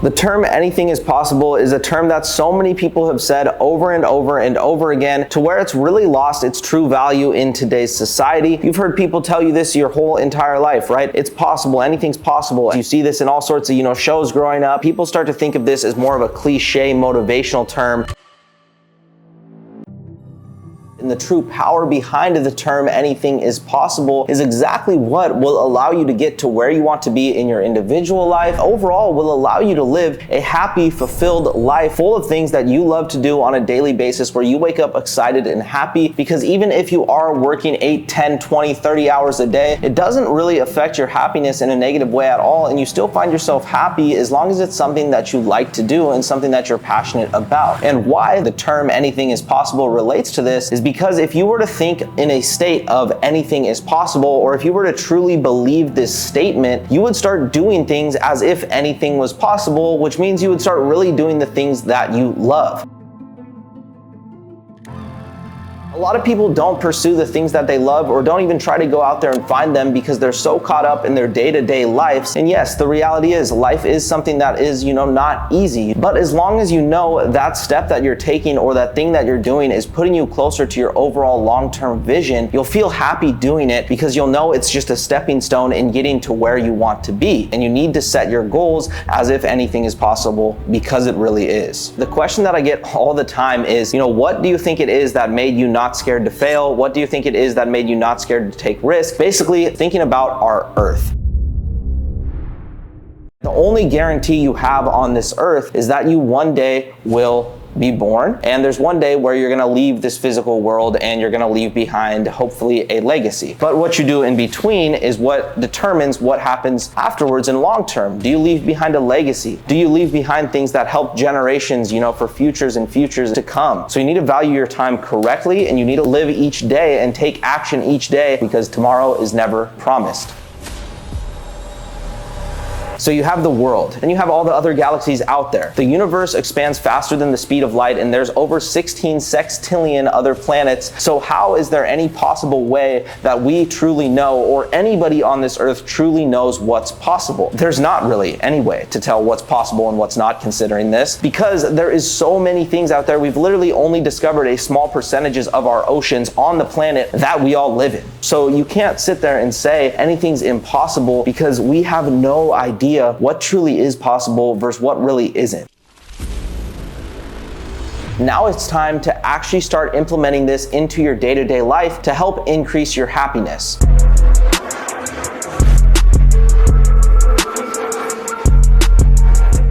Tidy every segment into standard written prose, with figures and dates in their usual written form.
The term anything is possible is a term that so many people have said over and over and over again to where it's really lost its true value in today's society. You've heard people tell you this your whole entire life, right? It's possible, anything's possible. You see this in all sorts of, shows growing up. People start to think of this as more of a cliche motivational term. And the true power behind the term anything is possible is exactly what will allow you to get to where you want to be in your individual life. Overall, will allow you to live a happy, fulfilled life full of things that you love to do on a daily basis, where you wake up excited and happy. Because even if you are working 8, 10, 20, 30 hours a day, it doesn't really affect your happiness in a negative way at all. And you still find yourself happy as long as it's something that you like to do and something that you're passionate about. And why the term anything is possible relates to this is because if you were to think in a state of anything is possible, or if you were to truly believe this statement, you would start doing things as if anything was possible, which means you would start really doing the things that you love. A lot of people don't pursue the things that they love, or don't even try to go out there and find them because they're so caught up in their day-to-day lives. And yes, the reality is life is something that is, not easy. But as long as you know that step that you're taking or that thing that you're doing is putting you closer to your overall long-term vision, you'll feel happy doing it because you'll know it's just a stepping stone in getting to where you want to be. And you need to set your goals as if anything is possible, because it really is. The question that I get all the time is, what do you think it is that made you not scared to fail? What do you think it is that made you not scared to take risks? Basically, thinking about our earth. The only guarantee you have on this earth is that you one day will be born, and there's one day where you're gonna leave this physical world and you're gonna leave behind, hopefully, a legacy. But what you do in between is what determines what happens afterwards in long term. Do you leave behind a legacy? Do you leave behind things that help generations, for futures and futures to come? So you need to value your time correctly, and you need to live each day and take action each day, because tomorrow is never promised. So you have the world, and you have all the other galaxies out there. The universe expands faster than the speed of light, and there's over 16 sextillion other planets. So how is there any possible way that we truly know, or anybody on this earth truly knows what's possible? There's not really any way to tell what's possible and what's not, considering this, because there is so many things out there. We've literally only discovered a small percentages of our oceans on the planet that we all live in. So you can't sit there and say anything's impossible, because we have no idea what truly is possible versus what really isn't. Now it's time to actually start implementing this into your day-to-day life to help increase your happiness.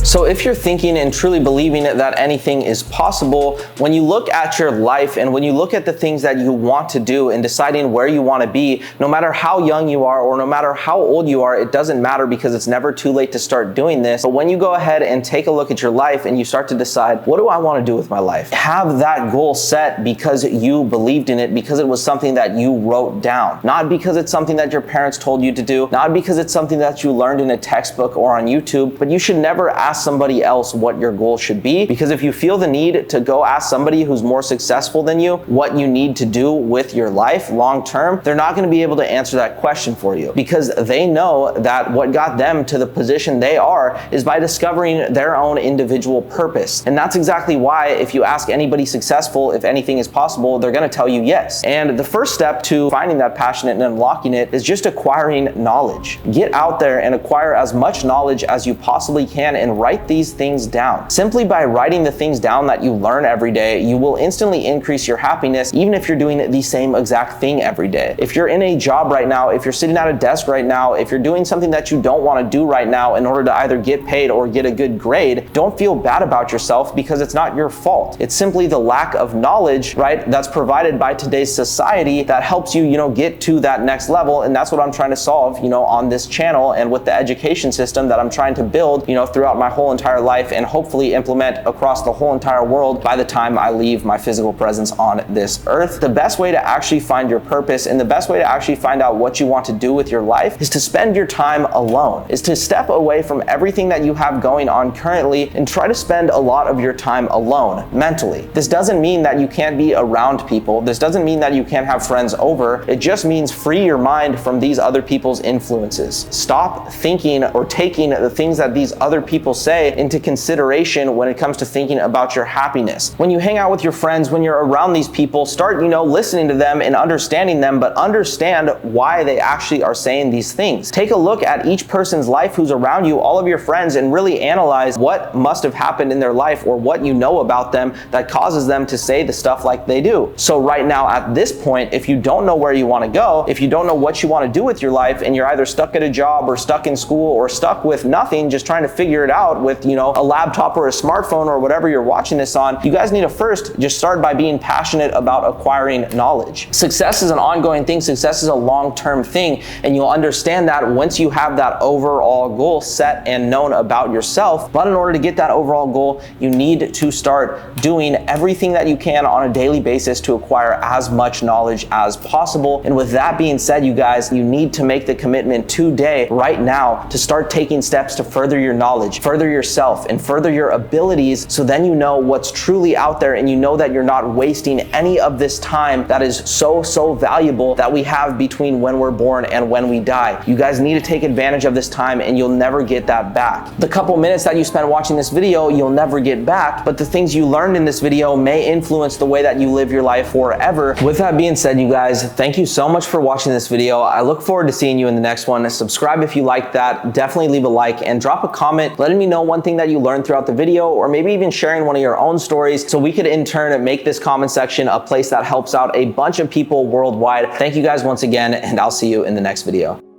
So if you're thinking and truly believing that anything is possible, when you look at your life and when you look at the things that you want to do and deciding where you want to be, no matter how young you are or no matter how old you are, it doesn't matter, because it's never too late to start doing this. But when you go ahead and take a look at your life and you start to decide, what do I want to do with my life? Have that goal set because you believed in it, because it was something that you wrote down, not because it's something that your parents told you to do, not because it's something that you learned in a textbook or on YouTube. But you should never ask somebody else what your goal should be, because if you feel the need to go ask somebody who's more successful than you what you need to do with your life long term, they're not going to be able to answer that question for you, because they know that what got them to the position they are is by discovering their own individual purpose. And that's exactly why if you ask anybody successful if anything is possible, they're going to tell you yes. And the first step to finding that passion and unlocking it is just acquiring knowledge. Get out there and acquire as much knowledge as you possibly can, and write these things down. Simply by writing the things down that you learn every day, you will instantly increase your happiness, even if you're doing the same exact thing every day. If you're in a job right now, if you're sitting at a desk right now, if you're doing something that you don't want to do right now in order to either get paid or get a good grade, don't feel bad about yourself, because it's not your fault. It's simply the lack of knowledge, right, that's provided by today's society that helps you, get to that next level. And that's what I'm trying to solve, on this channel and with the education system that I'm trying to build, throughout my whole entire life, and hopefully implement across the whole entire world by the time I leave my physical presence on this earth. The best way to actually find your purpose and the best way to actually find out what you want to do with your life is to spend your time alone, is to step away from everything that you have going on currently and try to spend a lot of your time alone mentally. This doesn't mean that you can't be around people. This doesn't mean that you can't have friends over. It just means free your mind from these other people's influences. Stop thinking or taking the things that these other people say into consideration when it comes to thinking about your happiness. When you hang out with your friends, when you're around these people, start, listening to them and understanding them, but understand why they actually are saying these things. Take a look at each person's life who's around you, all of your friends, and really analyze what must have happened in their life or what you know about them that causes them to say the stuff like they do. So right now at this point, if you don't know where you want to go, if you don't know what you want to do with your life, and you're either stuck at a job or stuck in school or stuck with nothing, just trying to figure it out with, a laptop or a smartphone or whatever you're watching this on, you guys need to first just start by being passionate about acquiring knowledge. Success is an ongoing thing. Success is a long-term thing, and you'll understand that once you have that overall goal set and known about yourself. But in order to get that overall goal, you need to start doing everything that you can on a daily basis to acquire as much knowledge as possible. And with that being said, you guys, you need to make the commitment today, right now, to start taking steps to further your knowledge, further yourself, and further your abilities, so then you know what's truly out there, and you know that you're not wasting any of this time that is so valuable that we have between when we're born and when we die. You guys need to take advantage of this time, and you'll never get that back. The couple minutes that you spend watching this video, you'll never get back, but the things you learned in this video may influence the way that you live your life forever. With that being said, you guys, thank you so much for watching this video. I look forward to seeing you in the next one. Subscribe if you like that. Definitely leave a like and drop a comment letting me know one thing that you learned throughout the video, or maybe even sharing one of your own stories, so we could in turn make this comment section a place that helps out a bunch of people worldwide. Thank you guys once again, and I'll see you in the next video.